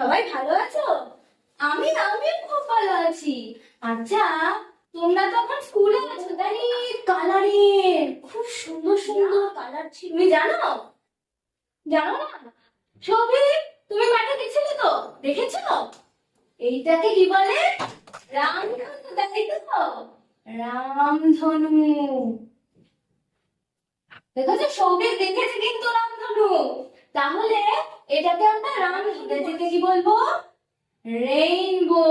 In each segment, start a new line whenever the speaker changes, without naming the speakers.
সবাই ভালো আছো? আমি খুব ভালো আছি। আচ্ছা, তোমরা তো এখন স্কুলে আছো, তাই কালারের খুব সুন্দর সুন্দর কালার ছিল, তুমি জানো? জানো না? ছবি, তুমি মাঠে গেছিলে তো, দেখেছো? এইটাকে কি বলে? রামধনু, তাই তো? রামধনু। দেখেছো, সৌভিক দেখেছে কিন্তু রামধনু। তাহলে এটাকে আমরা রামধনু ইংরেজিতে কি বলবো? রেইনবো।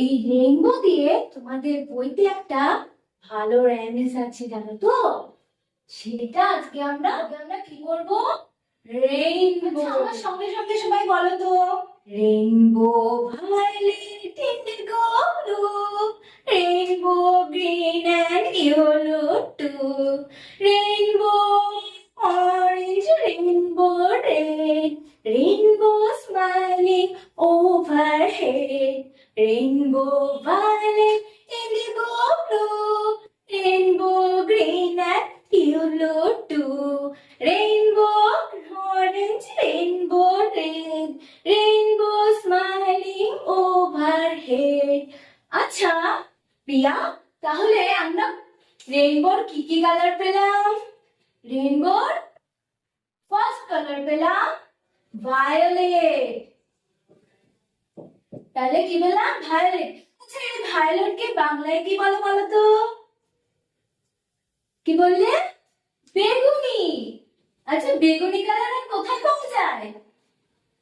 এই রেইনবো দিয়ে তোমাদের বইতে একটা ভালো র্যামেজ আছে, জানো তো? সেটা আজকে আমরা কি করব? রেইনবো। আমার সঙ্গে সঙ্গে সবাই বলো তো। Rainbow violet indigo blue, rainbow green and yellow too, rainbow orange, rainbow red, rainbow smiling overhead, rainbow violet, indigo blue, rainbow green and yellow too, rainbow orange, rainbow red, rainbow smiling overhead. আচ্ছা প্রিয়া, তাহলে আমরা রেইনবোর কি কি colour পেলাম? রেইনবোর first colour পেলাম violet. তাহলে কি পেলাম? ভায়োলেট। আচ্ছা, এই ভায়োলেট কে বাংলায় কি বলো বলো তো? কি বললে? বেগুনি। আচ্ছা, বেগুনি কালার আর কোথায় পাওয়া যায়?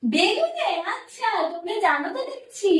বেগুনে। আচ্ছা, তোমরা জানো তো দেখছি।